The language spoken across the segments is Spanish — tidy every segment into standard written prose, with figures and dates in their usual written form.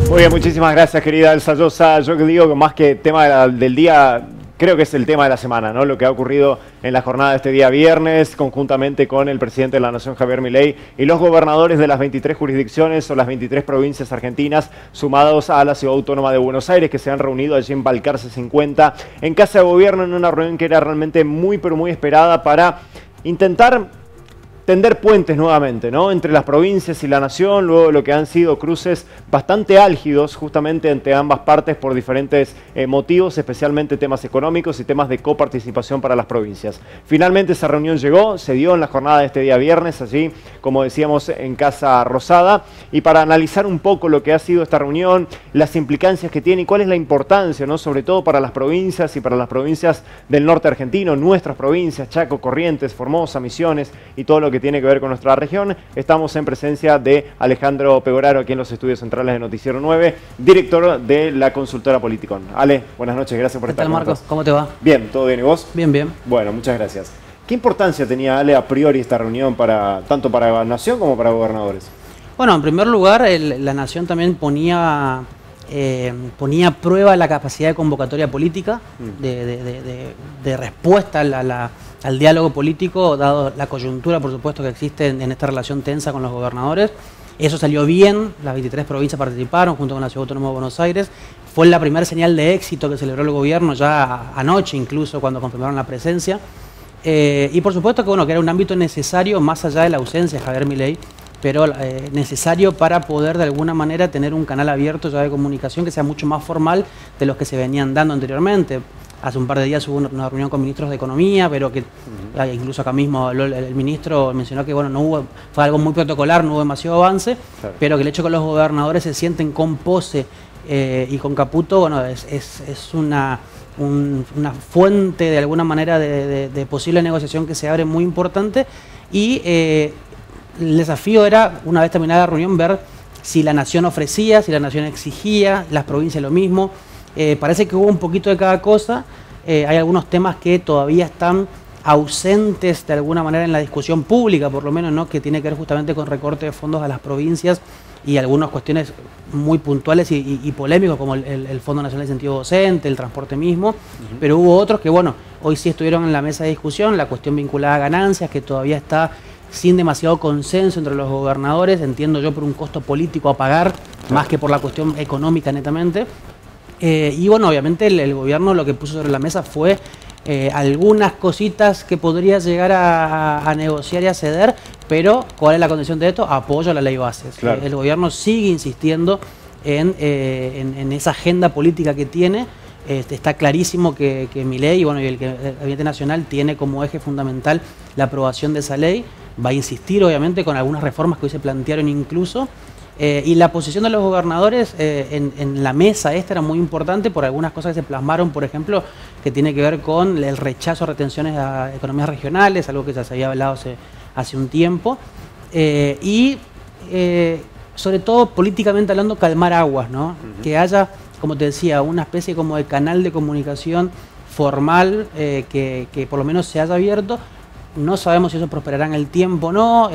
Muy bien, muchísimas gracias, querida Elsa Llosa. Yo digo que más que tema del día, creo que es el tema de la semana, ¿no? Lo que ha ocurrido en la jornada de este día viernes, conjuntamente con el presidente de la Nación, Javier Milei, y los gobernadores de las 23 jurisdicciones o las 23 provincias argentinas, sumados a la Ciudad Autónoma de Buenos Aires, que se han reunido allí en Balcarce 50, en Casa de Gobierno, en una reunión que era realmente muy, pero muy esperada para intentar tender puentes nuevamente, ¿no?, entre las provincias y la nación, luego de lo que han sido cruces bastante álgidos justamente entre ambas partes por diferentes motivos, especialmente temas económicos y temas de coparticipación para las provincias. Finalmente esa reunión llegó, se dio en la jornada de este día viernes, allí, como decíamos, en Casa Rosada, y para analizar un poco lo que ha sido esta reunión, las implicancias que tiene y cuál es la importancia, ¿no?, sobre todo para las provincias y para las provincias del norte argentino, nuestras provincias, Chaco, Corrientes, Formosa, Misiones y todo lo que tiene que ver con nuestra región. Estamos en presencia de Alejandro Pegoraro, aquí en los estudios centrales de Noticiero 9, director de la consultora Politicon. Ale, buenas noches, gracias por estar con nosotros. Marcos, ¿cómo te va? Bien, ¿todo bien y vos? Bien, bien. Bueno, muchas gracias. ¿Qué importancia tenía, Ale, a priori esta reunión tanto para la Nación como para gobernadores? Bueno, en primer lugar, la Nación también ponía a prueba la capacidad de convocatoria política, de respuesta al diálogo político, dado la coyuntura, por supuesto, que existe en esta relación tensa con los gobernadores. Eso salió bien, las 23 provincias participaron junto con la Ciudad Autónoma de Buenos Aires. Fue la primera señal de éxito que celebró el gobierno ya anoche, incluso cuando confirmaron la presencia. Y por supuesto que, bueno, que era un ámbito necesario, más allá de la ausencia de Javier Milei, pero necesario para poder de alguna manera tener un canal abierto ya de comunicación que sea mucho más formal de los que se venían dando anteriormente. Hace un par de días hubo una reunión con ministros de Economía, pero que incluso acá mismo el ministro mencionó que, bueno, fue algo muy protocolar, no hubo demasiado avance, claro, pero que el hecho de que los gobernadores se sienten con Pose y con Caputo, bueno, es una fuente de alguna manera de posible negociación que se abre muy importante. Y el desafío era, una vez terminada la reunión, ver si la Nación ofrecía, si la Nación exigía, las provincias lo mismo. Parece que hubo un poquito de cada cosa. Hay algunos temas que todavía están ausentes de alguna manera en la discusión pública, por lo menos, ¿no?, que tiene que ver justamente con recorte de fondos a las provincias y algunas cuestiones muy puntuales y polémicas, como el Fondo Nacional de Incentivo Docente, el transporte mismo. Pero hubo otros que, bueno, hoy sí estuvieron en la mesa de discusión, la cuestión vinculada a ganancias, que todavía está sin demasiado consenso entre los gobernadores, entiendo yo, por un costo político a pagar, más que por la cuestión económica netamente. Y bueno, obviamente el gobierno lo que puso sobre la mesa fue algunas cositas que podría llegar a negociar y a ceder, pero ¿cuál es la condición de esto? Apoyo a la ley bases. Claro. El gobierno sigue insistiendo en esa agenda política que tiene. Está clarísimo que Milei y el Gabinete Nacional tiene como eje fundamental la aprobación de esa ley. Va a insistir, obviamente, con algunas reformas que hoy se plantearon incluso. Y la posición de los gobernadores en la mesa esta era muy importante por algunas cosas que se plasmaron, por ejemplo, que tiene que ver con el rechazo a retenciones a economías regionales, algo que ya se había hablado hace un tiempo. Sobre todo, políticamente hablando, calmar aguas, ¿no? Que haya, como te decía, una especie como de canal de comunicación formal que por lo menos se haya abierto. No sabemos si eso prosperará en el tiempo o no.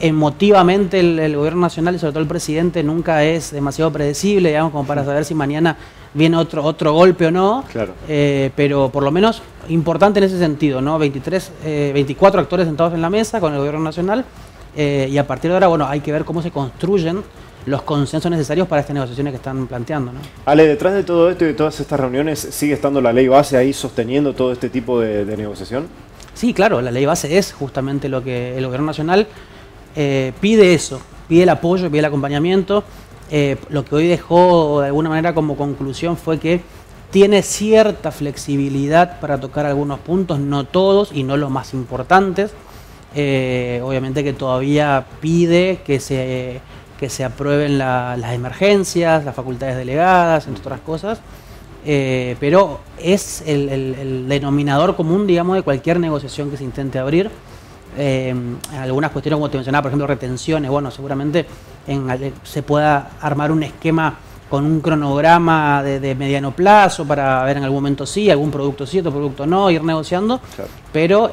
Emotivamente el gobierno nacional y sobre todo el presidente nunca es demasiado predecible, digamos, como para saber si mañana viene otro golpe o no. Claro. Pero por lo menos importante en ese sentido, ¿no? 24 actores sentados en la mesa con el gobierno nacional, y a partir de ahora, bueno, hay que ver cómo se construyen los consensos necesarios para estas negociaciones que están planteando, ¿no? Ale, detrás de todo esto y de todas estas reuniones, ¿sigue estando la ley base ahí sosteniendo todo este tipo de negociación? Sí, claro, la ley base es justamente lo que el gobierno nacional pide, pide el apoyo, pide el acompañamiento. Lo que hoy dejó de alguna manera como conclusión fue que tiene cierta flexibilidad para tocar algunos puntos, no todos y no los más importantes. Obviamente que todavía pide que se aprueben las emergencias, las facultades delegadas, entre otras cosas. Pero es el denominador común, digamos, de cualquier negociación que se intente abrir. Algunas cuestiones, como te mencionaba, por ejemplo, retenciones, bueno, seguramente se pueda armar un esquema con un cronograma de mediano plazo para ver en algún momento sí, algún producto sí, otro producto no, ir negociando, claro. Pero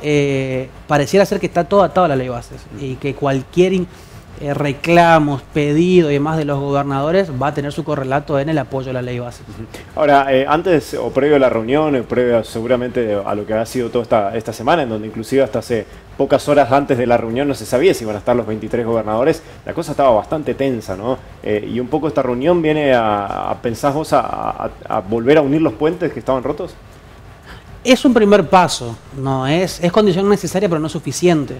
pareciera ser que está todo atado a la ley bases y que cualquier reclamos, pedidos y demás de los gobernadores va a tener su correlato en el apoyo a la ley base. Ahora, antes o previo a la reunión, previo seguramente a lo que ha sido toda esta semana, en donde inclusive hasta hace pocas horas antes de la reunión no se sabía si iban a estar los 23 gobernadores, la cosa estaba bastante tensa, ¿no? Y un poco esta reunión viene ¿pensás vos a volver a unir los puentes que estaban rotos? Es un primer paso, no es condición necesaria pero no suficiente.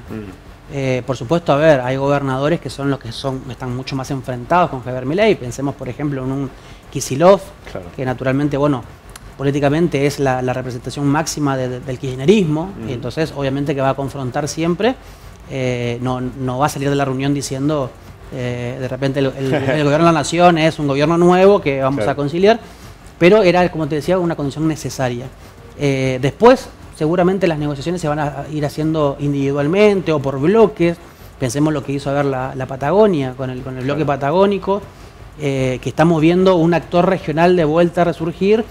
Por supuesto, a ver, hay gobernadores que son los que están mucho más enfrentados con Javier Milei. Pensemos, por ejemplo, en un Kicillof, claro, que naturalmente, bueno, políticamente es la representación máxima del kirchnerismo, y entonces obviamente que va a confrontar siempre, no va a salir de la reunión diciendo de repente el gobierno de la nación es un gobierno nuevo que vamos a conciliar, pero era, como te decía, una condición necesaria. Después, seguramente las negociaciones se van a ir haciendo individualmente o por bloques. Pensemos lo que hizo la Patagonia con el bloque patagónico, que estamos viendo un actor regional de vuelta a resurgir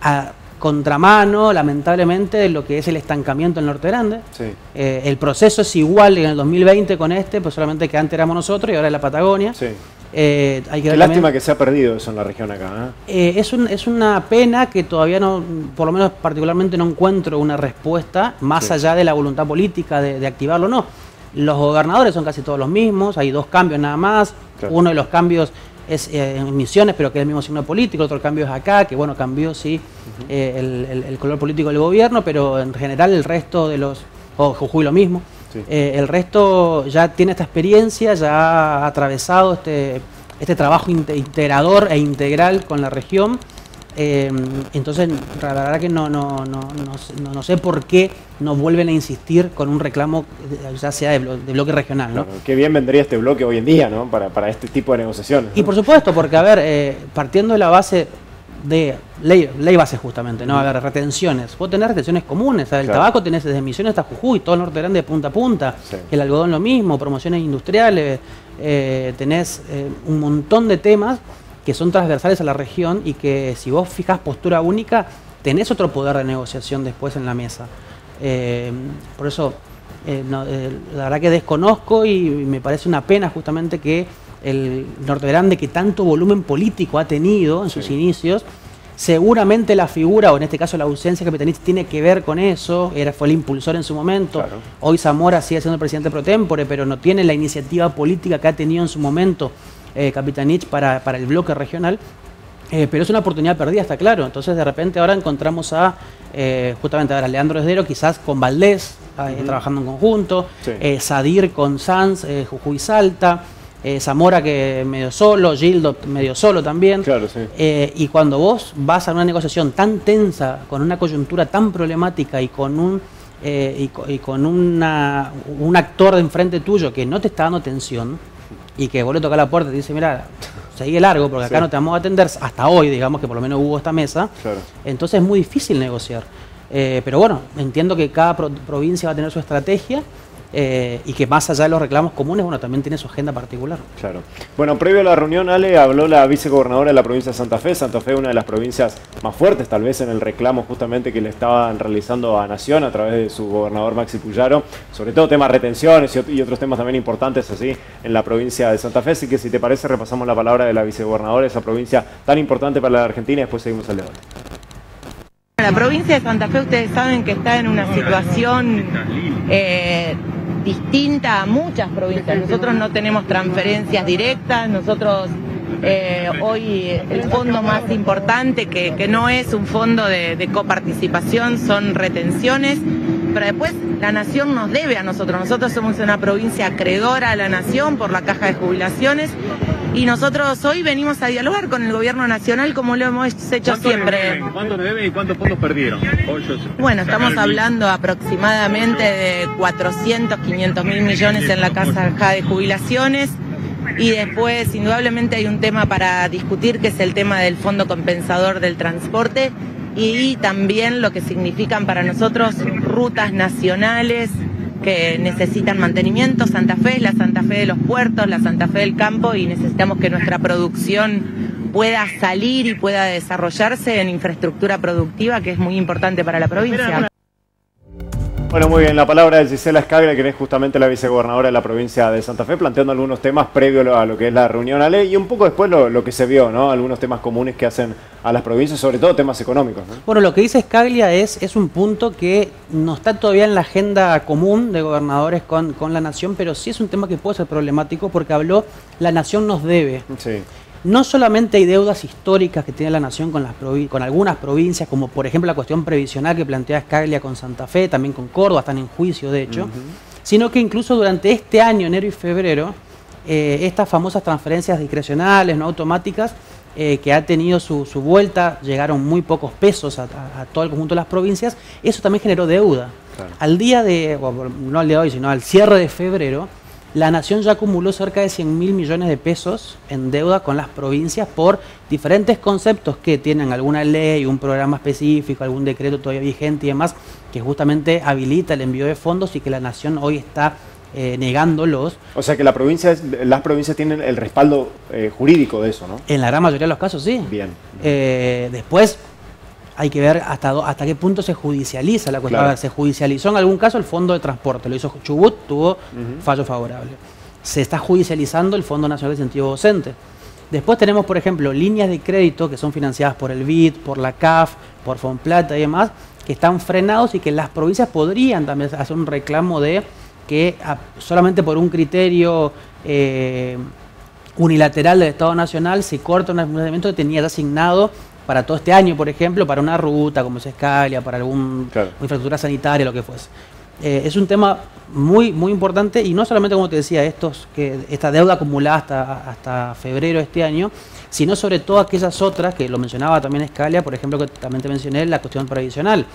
a contramano, lamentablemente, de lo que es el estancamiento en Norte Grande. Sí. El proceso es igual en el 2020 con pues solamente que antes éramos nosotros y ahora es la Patagonia. Sí. Qué lástima que se ha perdido eso en la región acá. Es una pena que todavía no, por lo menos particularmente no encuentro una respuesta más allá de la voluntad política de activarlo o no. Los gobernadores son casi todos los mismos, hay dos cambios nada más. Claro. Uno de los cambios es en Misiones, pero que es el mismo signo político. Otro cambio es acá, que bueno, cambió sí el color político del gobierno, pero en general el resto de los, Jujuy lo mismo. Sí. El resto ya tiene esta experiencia, ya ha atravesado este trabajo integrador e integral con la región. Entonces, la verdad que no sé por qué no vuelven a insistir con un reclamo, ya sea de bloque regional, ¿no? Claro, qué bien vendría este bloque hoy en día, ¿no? Para este tipo de negociaciones, ¿no? Y por supuesto, porque, a ver, partiendo de la base de ley base justamente, ¿no? A ver, retenciones. Vos tenés retenciones comunes, el tabaco tenés desde Misiones hasta Jujuy, todo el Norte Grande de punta a punta, el algodón lo mismo, promociones industriales, tenés un montón de temas que son transversales a la región y que si vos fijás postura única, tenés otro poder de negociación después en la mesa. Por eso, la verdad que desconozco y me parece una pena justamente que el Norte Grande, que tanto volumen político ha tenido en sus inicios, seguramente la figura, o en este caso la ausencia de Capitanich, tiene que ver con eso. Fue el impulsor en su momento. Claro. Hoy Zamora sigue siendo el presidente pro tempore, pero no tiene la iniciativa política que ha tenido en su momento Capitanich para el bloque regional. Pero es una oportunidad perdida, está claro. Entonces de repente ahora encontramos justamente a Leandro Esdero quizás con Valdés trabajando en conjunto, Sadir con Sanz, Jujuy Salta, Zamora que medio solo, Gildo medio solo también. Claro, sí. Y cuando vos vas a una negociación tan tensa, con una coyuntura tan problemática y con un actor de enfrente tuyo que no te está dando atención y que vos le tocas la puerta y te dice, mira, seguí largo porque acá no te vamos a atender, hasta hoy, digamos que por lo menos hubo esta mesa. Claro. Entonces es muy difícil negociar. Pero bueno, entiendo que cada provincia va a tener su estrategia. Y que más allá de los reclamos comunes, bueno, también tiene su agenda particular. Claro. Bueno, previo a la reunión, Ale, habló la vicegobernadora de la provincia de Santa Fe. Santa Fe, una de las provincias más fuertes, tal vez, en el reclamo justamente que le estaban realizando a Nación a través de su gobernador Maxi Puyaro, sobre todo temas retenciones y otros temas también importantes así en la provincia de Santa Fe. Así que si te parece, repasamos la palabra de la vicegobernadora, esa provincia tan importante para la Argentina, y después seguimos el debate. La provincia de Santa Fe, ustedes saben que está en una situación distinta a muchas provincias. Nosotros no tenemos transferencias directas, nosotros hoy el fondo más importante, que no es un fondo de coparticipación, son retenciones, pero después la Nación nos debe a nosotros. Nosotros somos una provincia acreedora a la Nación por la Caja de Jubilaciones, y nosotros hoy venimos a dialogar con el gobierno nacional como lo hemos hecho siempre. ¿Cuánto deben y cuántos fondos perdieron? Bueno, estamos hablando aproximadamente de 400, 500 mil millones en la Caja de Jubilaciones, y después indudablemente hay un tema para discutir, que es el tema del Fondo Compensador del Transporte, y también lo que significan para nosotros rutas nacionales que necesitan mantenimiento. Santa Fe es la Santa Fe de los puertos, la Santa Fe del campo, y necesitamos que nuestra producción pueda salir y pueda desarrollarse en infraestructura productiva, que es muy importante para la provincia. Bueno, muy bien. La palabra de Gisela Scaglia, quien es justamente la vicegobernadora de la provincia de Santa Fe, planteando algunos temas previo a lo que es la reunión a ley y un poco después lo que se vio, ¿no? Algunos temas comunes que hacen a las provincias, sobre todo temas económicos, ¿no? Bueno, lo que dice Scaglia es un punto que no está todavía en la agenda común de gobernadores con la Nación, pero sí es un tema que puede ser problemático porque habló, la Nación nos debe. Sí. No solamente hay deudas históricas que tiene la Nación con algunas provincias, como por ejemplo la cuestión previsional que plantea Scaglia con Santa Fe, también con Córdoba, están en juicio de hecho, sino que incluso durante este año, enero y febrero, estas famosas transferencias discrecionales, no automáticas, que ha tenido su vuelta, llegaron muy pocos pesos a todo el conjunto de las provincias, eso también generó deuda. Claro. Al día de, no al día de hoy, sino al cierre de febrero, la Nación ya acumuló cerca de 100.000 millones de pesos en deuda con las provincias por diferentes conceptos que tienen alguna ley, un programa específico, algún decreto todavía vigente y demás, que justamente habilita el envío de fondos y que la Nación hoy está negándolos. O sea que las provincias tienen el respaldo jurídico de eso, ¿no? En la gran mayoría de los casos sí. Bien. Después hay que ver hasta qué punto se judicializa la cuestión. Claro. Se judicializó en algún caso el Fondo de Transporte, lo hizo Chubut, tuvo fallo favorable. Se está judicializando el Fondo Nacional de Incentivo Docente. Después tenemos, por ejemplo, líneas de crédito que son financiadas por el BID, por la CAF, por Fonplata y demás, que están frenados y que las provincias podrían también hacer un reclamo de que solamente por un criterio unilateral del Estado Nacional se corta un elemento que tenía ya asignado para todo este año, por ejemplo, para una ruta, como es Scaglia, para alguna infraestructura sanitaria, lo que fuese. Es un tema muy importante y no solamente, como te decía, esta deuda acumulada hasta febrero de este año, sino sobre todo aquellas otras, que lo mencionaba también Scaglia, por ejemplo, que también te mencioné, la cuestión previsional.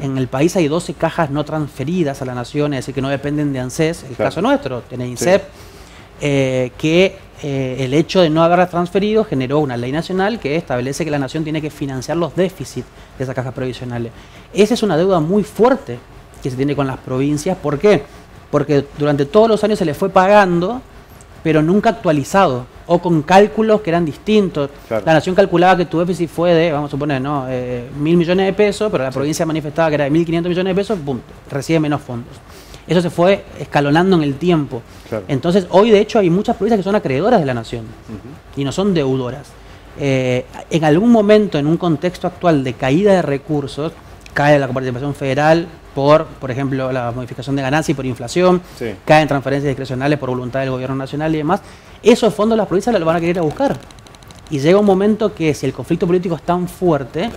En el país hay 12 cajas no transferidas a la Nación, es decir, que no dependen de ANSES, el caso nuestro, tiene INSEP, el hecho de no haberlas transferido generó una ley nacional que establece que la Nación tiene que financiar los déficits de esas cajas previsionales. Esa es una deuda muy fuerte que se tiene con las provincias. ¿Por qué? Porque durante todos los años se les fue pagando, pero nunca actualizado, o con cálculos que eran distintos. Claro. La Nación calculaba que tu déficit fue de, vamos a suponer, ¿no? 1.000 millones de pesos, pero la provincia manifestaba que era de 1.500 millones de pesos, ¡pum!, recibe menos fondos. Eso se fue escalonando en el tiempo. Claro. Entonces, hoy de hecho hay muchas provincias que son acreedoras de la Nación y no son deudoras. En algún momento, en un contexto actual de caída de recursos, cae la participación federal por ejemplo, la modificación de ganancias y por inflación, caen transferencias discrecionales por voluntad del gobierno nacional y demás. Esos fondos las provincias los van a querer ir a buscar. Y llega un momento que si el conflicto político es tan fuerte,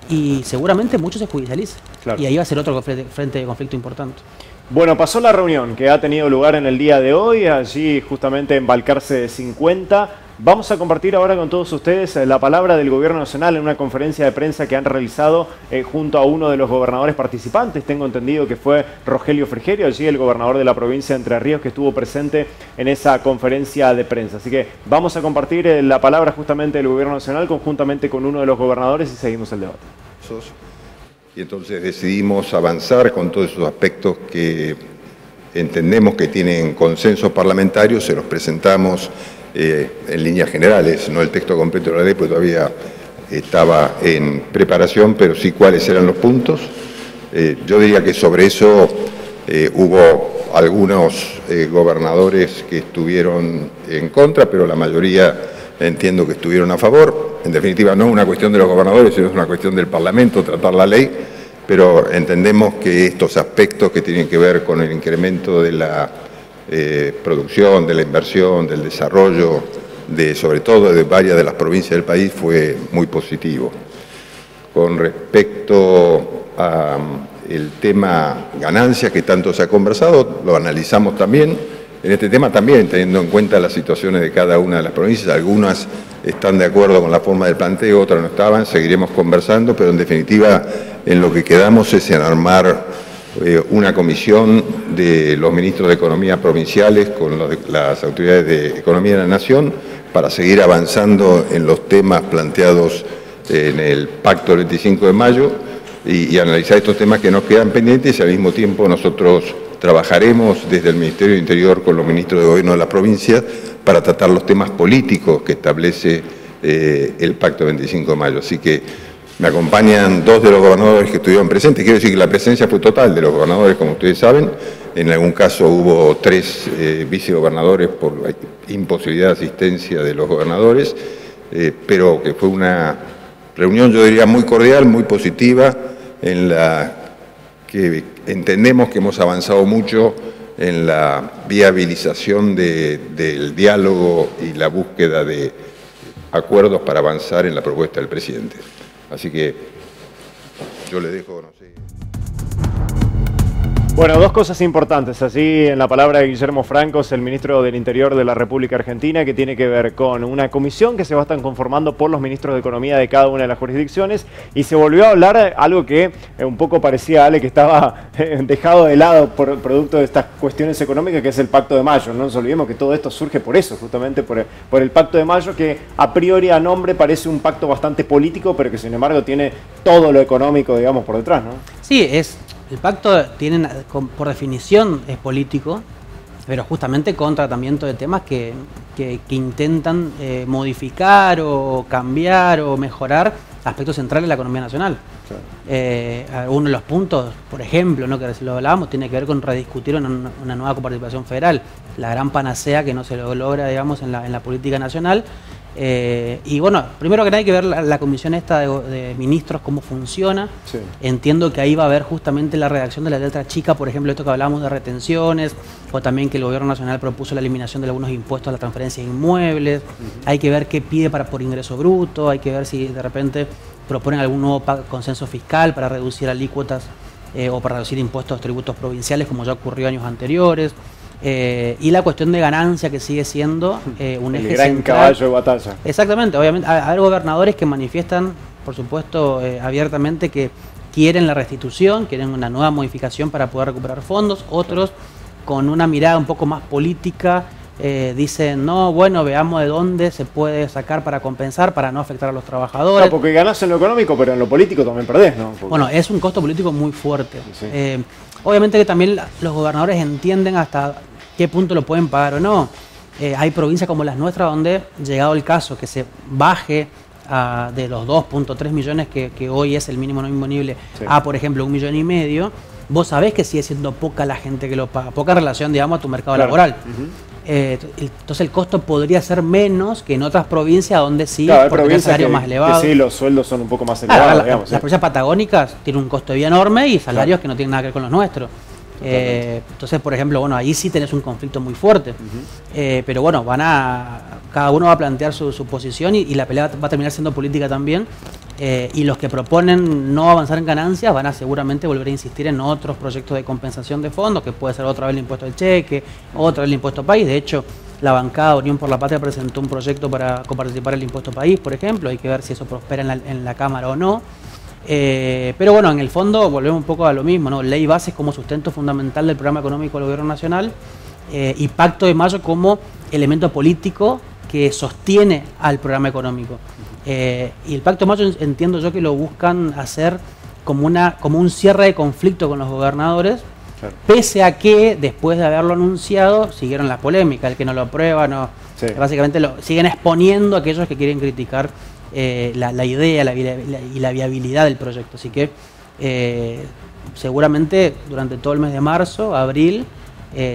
y seguramente mucho se judicializa. Claro. Y ahí va a ser otro frente de conflicto importante. Bueno, pasó la reunión que ha tenido lugar en el día de hoy, allí justamente en Balcarce 50. Vamos a compartir ahora con todos ustedes la palabra del Gobierno Nacional en una conferencia de prensa que han realizado junto a uno de los gobernadores participantes. Tengo entendido que fue Rogelio Frigerio, allí el gobernador de la provincia de Entre Ríos, que estuvo presente en esa conferencia de prensa. Así que vamos a compartir la palabra justamente del Gobierno Nacional conjuntamente con uno de los gobernadores y seguimos el debate. Y entonces decidimos avanzar con todos esos aspectos que entendemos que tienen consenso parlamentario, se los presentamos en líneas generales, no el texto completo de la ley, porque todavía estaba en preparación, pero sí cuáles eran los puntos. Yo diría que sobre eso hubo algunos gobernadores que estuvieron en contra, pero la mayoría entiendo que estuvieron a favor. En definitiva, no es una cuestión de los gobernadores, sino es una cuestión del Parlamento tratar la ley, pero entendemos que estos aspectos que tienen que ver con el incremento de la producción, de la inversión, del desarrollo, sobre todo de varias de las provincias del país, fue muy positivo. Con respecto al tema ganancias que tanto se ha conversado, lo analizamos también. En este tema también, teniendo en cuenta las situaciones de cada una de las provincias, algunas están de acuerdo con la forma del planteo, otras no estaban, seguiremos conversando, pero en definitiva en lo que quedamos es en armar una comisión de los ministros de Economía provinciales con las autoridades de Economía de la Nación para seguir avanzando en los temas planteados en el Pacto del 25 de mayo y analizar estos temas que nos quedan pendientes y al mismo tiempo nosotros trabajaremos desde el Ministerio del Interior con los ministros de Gobierno de la provincia para tratar los temas políticos que establece el Pacto del 25 de mayo. Así que Me acompañan 2 de los gobernadores que estuvieron presentes. Quiero decir que la presencia fue total de los gobernadores, como ustedes saben. En algún caso hubo 3 vicegobernadores por imposibilidad de asistencia de los gobernadores, pero que fue una reunión, yo diría, muy cordial, muy positiva, en la que entendemos que hemos avanzado mucho en la viabilización del diálogo y la búsqueda de acuerdos para avanzar en la propuesta del presidente. Así que yo le dejo, no sé. Bueno, 2 cosas importantes, así en la palabra de Guillermo Francos, el ministro del Interior de la República Argentina, que tiene que ver con una comisión que se va a estar conformando por los ministros de Economía de cada una de las jurisdicciones, y se volvió a hablar algo que un poco parecía, Ale, que estaba dejado de lado por producto de estas cuestiones económicas, que es el Pacto de Mayo. No nos olvidemos que todo esto surge por eso, justamente por el Pacto de Mayo, que a priori a nombre parece un pacto bastante político, pero que sin embargo tiene todo lo económico, digamos, por detrás, ¿no? Sí, el pacto tiene, por definición, es político, pero justamente con tratamiento de temas que intentan modificar o cambiar o mejorar aspectos centrales de la economía nacional. Claro. Uno de los puntos, por ejemplo, ¿no?, que lo hablábamos, tiene que ver con rediscutir una nueva coparticipación federal, la gran panacea que no se logra, digamos, en la política nacional. Y bueno, primero que nada hay que ver la comisión esta de ministros, cómo funciona. Sí. Entiendo que ahí va a haber justamente la redacción de la letra chica, por ejemplo, esto que hablábamos de retenciones, o también que el gobierno nacional propuso la eliminación de algunos impuestos a las transferencias inmuebles. Hay que ver qué pide por ingreso bruto, hay que ver si de repente proponen algún nuevo consenso fiscal para reducir alícuotas o para reducir impuestos, tributos provinciales, como ya ocurrió años anteriores. Y la cuestión de ganancia, que sigue siendo un eje gran central. Caballo de batalla. Exactamente, obviamente hay gobernadores que manifiestan, por supuesto, abiertamente que quieren la restitución, quieren una nueva modificación para poder recuperar fondos. Otros, con una mirada un poco más política, dicen, no, bueno, veamos de dónde se puede sacar para compensar, para no afectar a los trabajadores. No, porque ganás en lo económico, pero en lo político también perdés, ¿no? Porque... Bueno, es un costo político muy fuerte. Sí. Obviamente que también los gobernadores entienden hasta qué punto lo pueden pagar o no. Hay provincias como las nuestras donde, llegado el caso, que se baje de los 2.3 millones que hoy es el mínimo no imponible, sí, a, por ejemplo, 1,5 millones, vos sabés que sigue siendo poca la gente que lo paga, poca relación, digamos, a tu mercado, claro, laboral. Entonces el costo podría ser menos que en otras provincias donde sí, claro, porque tiene salario más elevado. Sí, los sueldos son un poco más elevados, digamos. Las provincias patagónicas tienen un costo de vida enorme y salarios, claro, que no tienen nada que ver con los nuestros. Entonces, por ejemplo, bueno, ahí sí tenés un conflicto muy fuerte. Pero bueno, cada uno va a plantear su posición y la pelea va a terminar siendo política también. Y los que proponen no avanzar en ganancias van a seguramente volver a insistir en otros proyectos de compensación de fondos, que puede ser otra vez el impuesto del cheque, otra vez el impuesto país. De hecho, la bancada Unión por la Patria presentó un proyecto para coparticipar el impuesto país, por ejemplo. Hay que ver si eso prospera en la Cámara o no. Pero bueno, en el fondo volvemos un poco a lo mismo, ¿no? Ley bases como sustento fundamental del programa económico del gobierno nacional, y Pacto de Mayo como elemento político que sostiene al programa económico. Y el Pacto de Mayo entiendo yo que lo buscan hacer como un cierre de conflicto con los gobernadores, claro, pese a que después de haberlo anunciado siguieron las polémicas, el que no lo aprueba, no, sí, básicamente siguen exponiendo a aquellos que quieren criticar la idea y la viabilidad del proyecto. Así que seguramente durante todo el mes de marzo, abril,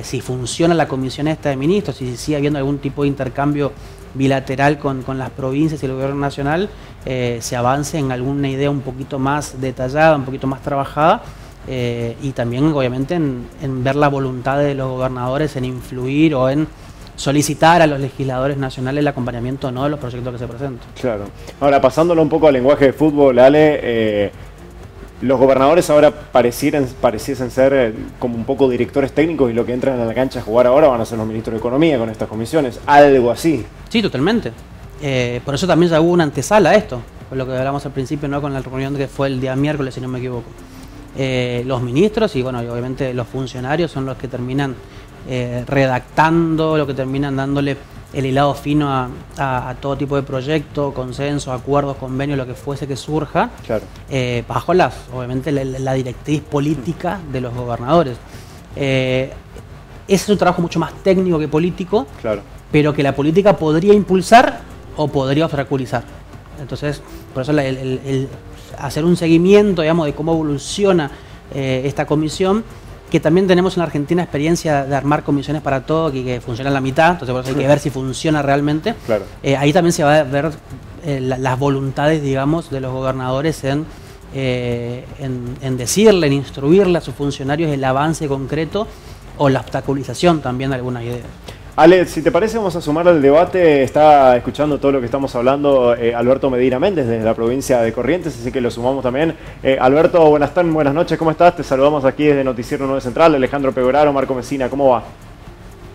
si funciona la comisión esta de ministros, si sigue habiendo algún tipo de intercambio bilateral con las provincias y el gobierno nacional, se avance en alguna idea un poquito más detallada, un poquito más trabajada, y también obviamente en ver la voluntad de los gobernadores en influir o en solicitar a los legisladores nacionales el acompañamiento o no de los proyectos que se presentan. Claro. Ahora, pasándolo un poco al lenguaje de fútbol, Ale, los gobernadores ahora pareciesen ser como un poco directores técnicos, y lo que entran a la cancha a jugar ahora van a ser los ministros de Economía con estas comisiones, algo así. Sí, totalmente. Por eso también ya hubo una antesala a esto, con lo que hablamos al principio, ¿no?, con la reunión que fue el día miércoles, si no me equivoco. Los ministros y bueno, y obviamente los funcionarios son los que terminan redactando, lo que terminan dándole el hilado fino a todo tipo de proyecto, consenso, acuerdos, convenios, lo que fuese que surja, claro, bajo obviamente la directriz política de los gobernadores. Ese es un trabajo mucho más técnico que político, claro, pero que la política podría impulsar o podría obstaculizar. Entonces, por eso el hacer un seguimiento, digamos, de cómo evoluciona esta comisión, que también tenemos en Argentina experiencia de armar comisiones para todo y que funciona a la mitad, entonces por eso hay que ver si funciona realmente. Claro. Ahí también se va a ver las voluntades, digamos, de los gobernadores en decirle, en instruirle a sus funcionarios el avance concreto o la obstaculización también de algunas ideas. Ale, si te parece, vamos a sumar al debate. Está escuchando todo lo que estamos hablando Alberto Medina Méndez desde la provincia de Corrientes, así que lo sumamos también. Alberto, buenas noches, ¿cómo estás? Te saludamos aquí desde Noticiero 9 Central. Alejandro Pegoraro, Marco Messina, ¿cómo va?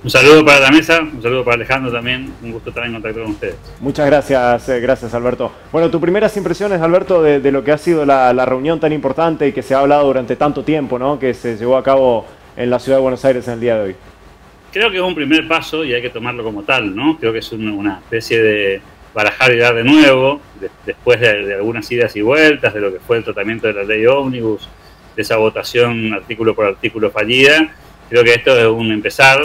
Un saludo para la mesa, un saludo para Alejandro también, un gusto estar en contacto con ustedes. Muchas gracias, gracias Alberto. Bueno, tus primeras impresiones, Alberto, de lo que ha sido la reunión tan importante y que se ha hablado durante tanto tiempo, ¿no? Que se llevó a cabo en la ciudad de Buenos Aires en el día de hoy. Creo que es un primer paso y hay que tomarlo como tal, ¿no? Creo que es una especie de barajar y dar de nuevo, después de algunas idas y vueltas, de lo que fue el tratamiento de la ley ómnibus, de esa votación artículo por artículo fallida. Creo que esto es un empezar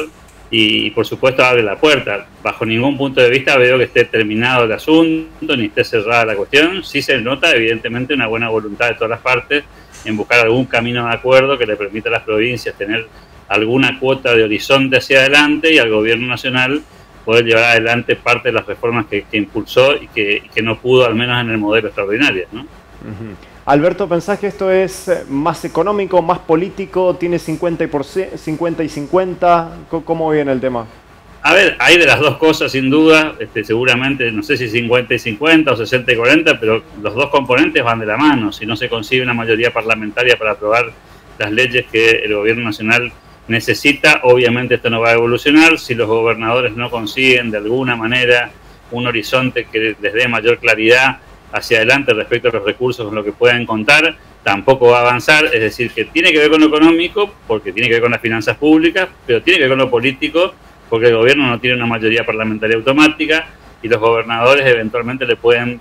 y por supuesto abre la puerta. Bajo ningún punto de vista veo que esté terminado el asunto, ni esté cerrada la cuestión. Sí se nota evidentemente una buena voluntad de todas las partes en buscar algún camino de acuerdo que le permita a las provincias tener alguna cuota de horizonte hacia adelante y al gobierno nacional poder llevar adelante parte de las reformas que impulsó y que no pudo, al menos en el modelo extraordinario, ¿no? Alberto, ¿pensás que esto es más económico, más político? ¿Tiene 50 y 50? ¿Cómo viene el tema? A ver, hay de las dos cosas sin duda, seguramente, no sé si 50 y 50 o 60 y 40, pero los dos componentes van de la mano. Si no se consigue una mayoría parlamentaria para aprobar las leyes que el gobierno nacional necesita, obviamente esto no va a evolucionar. Si los gobernadores no consiguen de alguna manera un horizonte que les dé mayor claridad hacia adelante respecto a los recursos con los que puedan contar, tampoco va a avanzar. Es decir, que tiene que ver con lo económico, porque tiene que ver con las finanzas públicas, pero tiene que ver con lo político, porque el gobierno no tiene una mayoría parlamentaria automática y los gobernadores eventualmente le pueden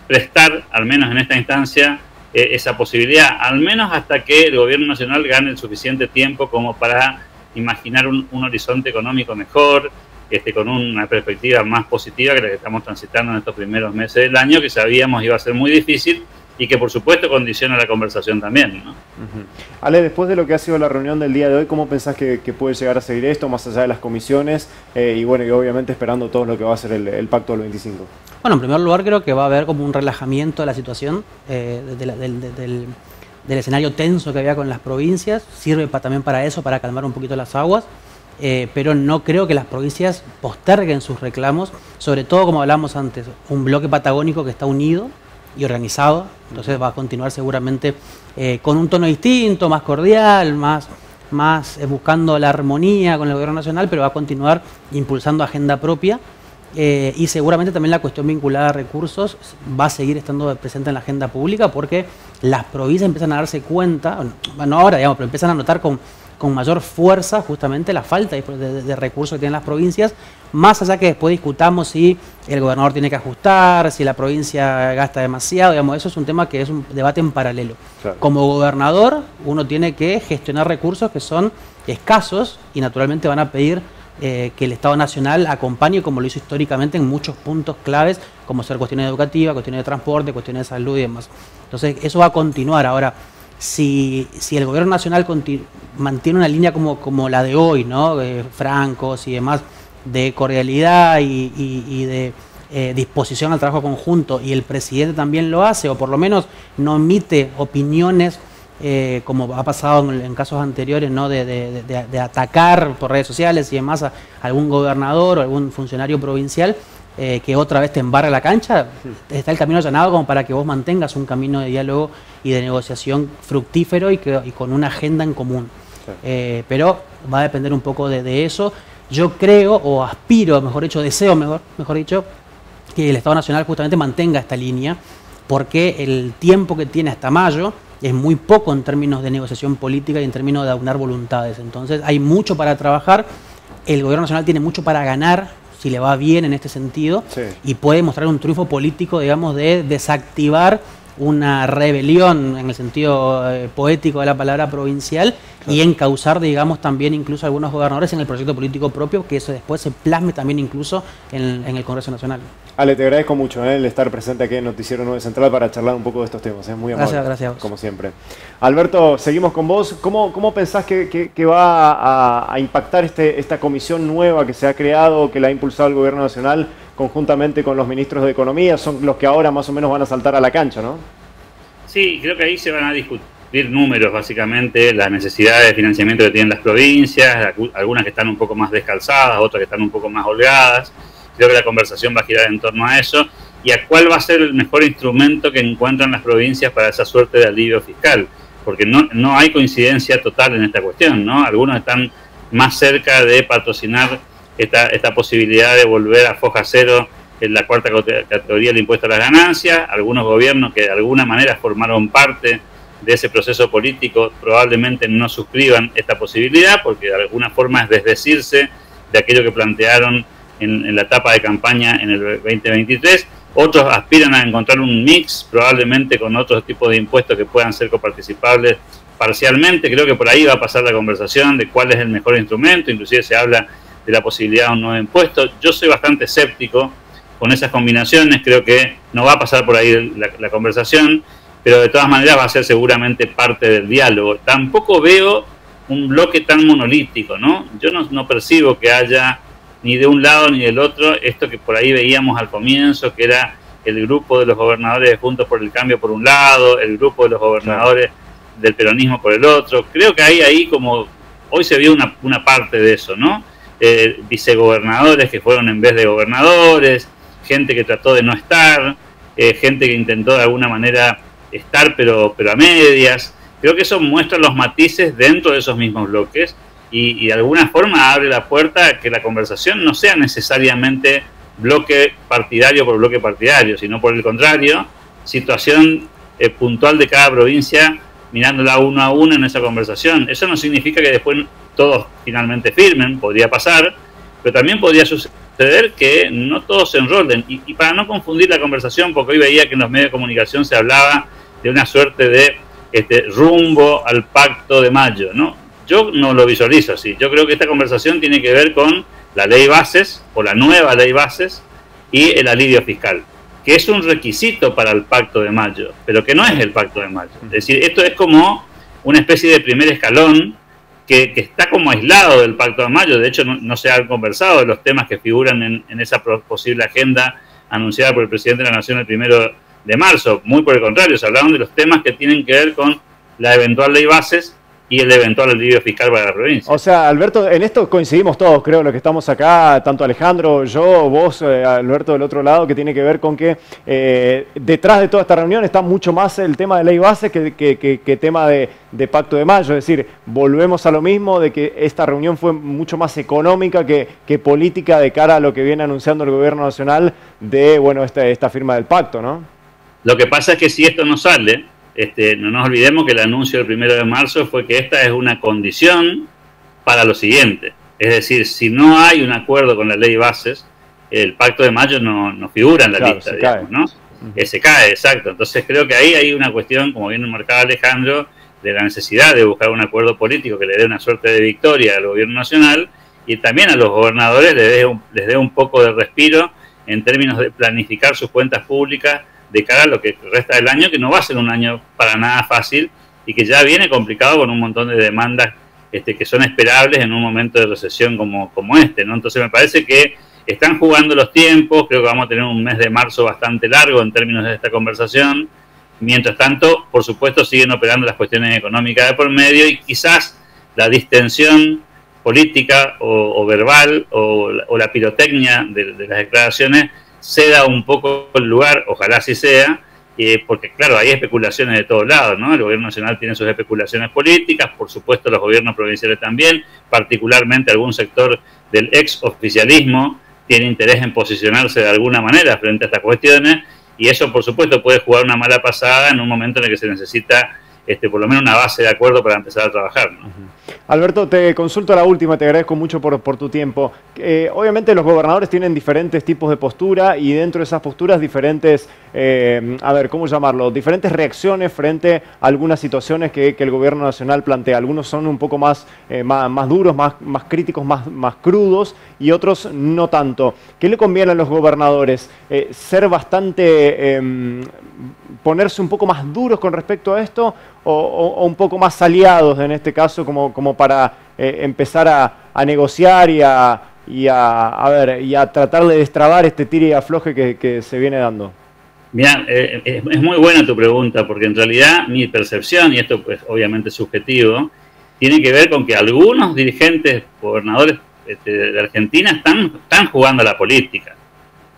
prestar, al menos en esta instancia, esa posibilidad, al menos hasta que el gobierno nacional gane el suficiente tiempo como para imaginar un horizonte económico mejor, con una perspectiva más positiva que la que estamos transitando en estos primeros meses del año, que sabíamos iba a ser muy difícil y que por supuesto condiciona la conversación también, ¿no? Ale, después de lo que ha sido la reunión del día de hoy, ¿cómo pensás que puede llegar a seguir esto, más allá de las comisiones? Y bueno, y obviamente esperando todo lo que va a ser el pacto del 25. Bueno, en primer lugar creo que va a haber como un relajamiento de la situación, del escenario tenso que había con las provincias. Sirve también para eso, para calmar un poquito las aguas. Pero no creo que las provincias posterguen sus reclamos, sobre todo como hablábamos antes, un bloque patagónico que está unido y organizado, entonces va a continuar seguramente con un tono distinto, más cordial, más buscando la armonía con el gobierno nacional, pero va a continuar impulsando agenda propia y seguramente también la cuestión vinculada a recursos va a seguir estando presente en la agenda pública porque las provincias empiezan a darse cuenta, no ahora digamos, pero empiezan a notar con mayor fuerza justamente la falta de recursos que tienen las provincias, más allá que después discutamos si el gobernador tiene que ajustar, si la provincia gasta demasiado, digamos, eso es un tema que es un debate en paralelo. Claro. Como gobernador uno tiene que gestionar recursos que son escasos y naturalmente van a pedir que el Estado Nacional acompañe como lo hizo históricamente en muchos puntos claves, como ser cuestiones educativas, cuestiones de transporte, cuestiones de salud y demás. Entonces eso va a continuar. Ahora, si el gobierno nacional mantiene una línea como la de hoy, ¿no? Francos y demás, de cordialidad y de disposición al trabajo conjunto, y el presidente también lo hace, o por lo menos no emite opiniones como ha pasado en casos anteriores, ¿no? de atacar por redes sociales y demás a algún gobernador o algún funcionario provincial, que otra vez te embarra la cancha, está el camino allanado como para que vos mantengas un camino de diálogo y de negociación fructífero y con una agenda en común. Sí. Pero va a depender un poco de eso. Yo creo, o aspiro, deseo, mejor dicho, que el Estado Nacional justamente mantenga esta línea, porque el tiempo que tiene hasta mayo es muy poco en términos de negociación política y en términos de aunar voluntades. Entonces hay mucho para trabajar, el gobierno nacional tiene mucho para ganar, si le va bien en este sentido, sí, y puede mostrar un triunfo político, digamos, de desactivar una rebelión en el sentido poético de la palabra provincial, claro, y encauzar, digamos, también incluso algunos gobernadores en el proyecto político propio, que eso después se plasme también incluso en el Congreso Nacional. Ale, te agradezco mucho el estar presente aquí en Noticiero 9 Central para charlar un poco de estos temas. Es muy amable. Gracias, como siempre. Alberto, seguimos con vos. ¿Cómo pensás que va a impactar esta comisión nueva que se ha creado, que la ha impulsado el Gobierno Nacional, conjuntamente con los ministros de Economía? Son los que ahora más o menos van a saltar a la cancha, ¿no? Sí, creo que ahí se van a discutir números, básicamente, las necesidades de financiamiento que tienen las provincias, algunas que están un poco más descalzadas, otras que están un poco más holgadas. Creo que la conversación va a girar en torno a eso y a cuál va a ser el mejor instrumento que encuentran las provincias para esa suerte de alivio fiscal, porque no hay coincidencia total en esta cuestión, ¿no? Algunos están más cerca de patrocinar esta posibilidad de volver a foja cero en la cuarta categoría del impuesto a las ganancias. Algunos gobiernos que de alguna manera formaron parte de ese proceso político probablemente no suscriban esta posibilidad, porque de alguna forma es desdecirse de aquello que plantearon en la etapa de campaña en el 2023. Otros aspiran a encontrar un mix, probablemente con otros tipos de impuestos que puedan ser coparticipables parcialmente. Creo que por ahí va a pasar la conversación de cuál es el mejor instrumento. Inclusive se habla de la posibilidad de un nuevo impuesto. Yo soy bastante escéptico con esas combinaciones, creo que no va a pasar por ahí la conversación, pero de todas maneras va a ser seguramente parte del diálogo. Tampoco veo un bloque tan monolítico, ¿no? Yo no percibo que haya ni de un lado ni del otro esto que por ahí veíamos al comienzo, que era el grupo de los gobernadores de Juntos por el Cambio por un lado, el grupo de los gobernadores del peronismo por el otro. Creo que ahí como hoy se vio una parte de eso, ¿no? Vicegobernadores que fueron en vez de gobernadores, gente que trató de no estar, gente que intentó de alguna manera estar pero a medias. Creo que eso muestra los matices dentro de esos mismos bloques y de alguna forma abre la puerta a que la conversación no sea necesariamente bloque partidario por bloque partidario, sino por el contrario, situación puntual de cada provincia, mirándola uno a uno en esa conversación. Eso no significa que después todos finalmente firmen, podría pasar, pero también podría suceder que no todos se enrolen. Y para no confundir la conversación, porque hoy veía que en los medios de comunicación se hablaba de una suerte de rumbo al pacto de mayo, ¿no? Yo no lo visualizo así. Yo creo que esta conversación tiene que ver con la ley bases o la nueva ley bases y el alivio fiscal, que es un requisito para el pacto de mayo, pero que no es el pacto de mayo. Es decir, esto es como una especie de primer escalón que está como aislado del pacto de mayo. De hecho, no se han conversado de los temas que figuran en esa posible agenda anunciada por el presidente de la Nación el 1 de marzo. Muy por el contrario, se hablaron de los temas que tienen que ver con la eventual ley bases y el eventual alivio fiscal para la provincia. O sea, Alberto, en esto coincidimos todos, creo, los que estamos acá, tanto Alejandro, yo, vos, Alberto, del otro lado, que tiene que ver con que detrás de toda esta reunión está mucho más el tema de ley base que tema de pacto de mayo. Es decir, volvemos a lo mismo, de que esta reunión fue mucho más económica que política de cara a lo que viene anunciando el Gobierno Nacional de, bueno, esta firma del pacto, ¿no? Lo que pasa es que si esto no sale, no nos olvidemos que el anuncio del 1 de marzo fue que esta es una condición para lo siguiente. Es decir, si no hay un acuerdo con la ley bases, el pacto de mayo no figura en la lista, digamos, ¿no? Se cae, exacto. Entonces creo que ahí hay una cuestión, como bien marcaba Alejandro, de la necesidad de buscar un acuerdo político que le dé una suerte de victoria al gobierno nacional y también a los gobernadores les dé un poco de respiro en términos de planificar sus cuentas públicas de cara a lo que resta del año, que no va a ser un año para nada fácil y que ya viene complicado con un montón de demandas que son esperables en un momento de recesión como este, ¿no? Entonces me parece que están jugando los tiempos, creo que vamos a tener un mes de marzo bastante largo en términos de esta conversación. Mientras tanto, por supuesto, siguen operando las cuestiones económicas de por medio y quizás la distensión política o verbal o la pirotecnia de las declaraciones ceda un poco el lugar, ojalá así sea, porque claro, hay especulaciones de todos lados, ¿no? El gobierno nacional tiene sus especulaciones políticas, por supuesto los gobiernos provinciales también, particularmente algún sector del ex oficialismo tiene interés en posicionarse de alguna manera frente a estas cuestiones, y eso por supuesto puede jugar una mala pasada en un momento en el que se necesita por lo menos una base de acuerdo para empezar a trabajar, ¿no? Alberto, te consulto la última, te agradezco mucho por tu tiempo. Obviamente los gobernadores tienen diferentes tipos de postura y dentro de esas posturas diferentes, a ver, ¿cómo llamarlo? Diferentes reacciones frente a algunas situaciones que el gobierno nacional plantea. Algunos son un poco más duros, más críticos, más crudos y otros no tanto. ¿Qué le conviene a los gobernadores? ¿Ser bastante, ponerse un poco más duros con respecto a esto o un poco más aliados en este caso como para empezar a negociar y a tratar de destrabar este tire y afloje que se viene dando? Mira, es muy buena tu pregunta, porque en realidad mi percepción, y esto pues obviamente es subjetivo, tiene que ver con que algunos dirigentes, gobernadores de Argentina están jugando a la política.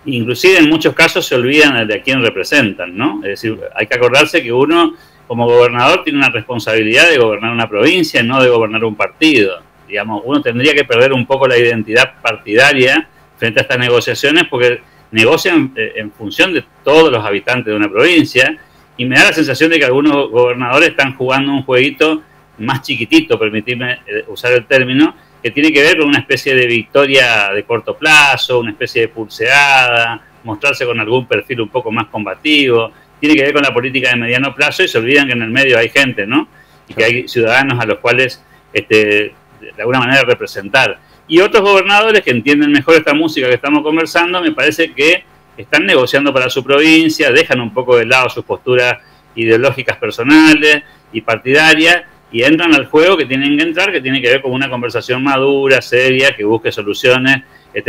Inclusive en muchos casos se olvidan de a quién representan, ¿no? Es decir, hay que acordarse que uno como gobernador tiene una responsabilidad de gobernar una provincia y no de gobernar un partido. Digamos, uno tendría que perder un poco la identidad partidaria frente a estas negociaciones porque negocian en función de todos los habitantes de una provincia y me da la sensación de que algunos gobernadores están jugando un jueguito más chiquitito, permitirme usar el término, que tiene que ver con una especie de victoria de corto plazo, una especie de pulseada, mostrarse con algún perfil un poco más combativo, tiene que ver con la política de mediano plazo y se olvidan que en el medio hay gente, ¿no? Y que hay ciudadanos a los cuales de alguna manera representar. Y otros gobernadores que entienden mejor esta música que estamos conversando, me parece que están negociando para su provincia, dejan un poco de lado sus posturas ideológicas personales y partidarias, y entran al juego que tienen que entrar, que tiene que ver con una conversación madura, seria, que busque soluciones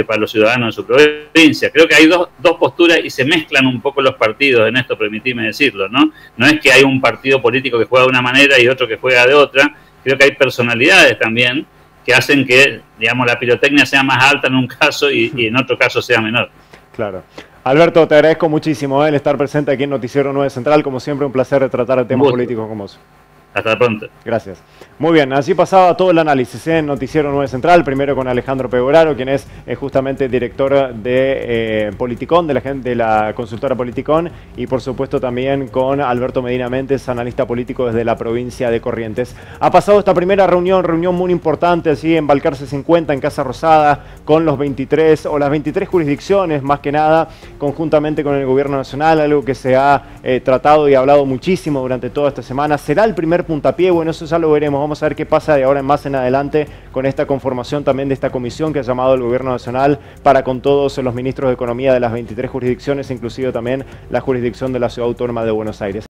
para los ciudadanos de su provincia. Creo que hay dos posturas y se mezclan un poco los partidos en esto, permitidme decirlo, ¿no? No es que hay un partido político que juega de una manera y otro que juega de otra, creo que hay personalidades también que hacen que, digamos, la pirotecnia sea más alta en un caso y en otro caso sea menor. Claro. Alberto, te agradezco muchísimo el estar presente aquí en Noticiero 9 Central. Como siempre, un placer tratar temas políticos con vos. Hasta pronto. Gracias. Muy bien, así pasaba todo el análisis en Noticiero 9 Central, primero con Alejandro Pegoraro, quien es justamente director de Politicón, de la consultora Politicón, y por supuesto también con Alberto Medina Méndez, analista político desde la provincia de Corrientes. Ha pasado esta primera reunión muy importante, así en Balcarce 50, en Casa Rosada, con las 23 jurisdicciones, más que nada, conjuntamente con el Gobierno Nacional, algo que se ha tratado y hablado muchísimo durante toda esta semana. Será el primer puntapié, bueno, eso ya lo veremos, vamos a ver qué pasa de ahora en más en adelante con esta conformación también de esta comisión que ha llamado el Gobierno Nacional para con todos los ministros de Economía de las 23 jurisdicciones, inclusive también la jurisdicción de la Ciudad Autónoma de Buenos Aires.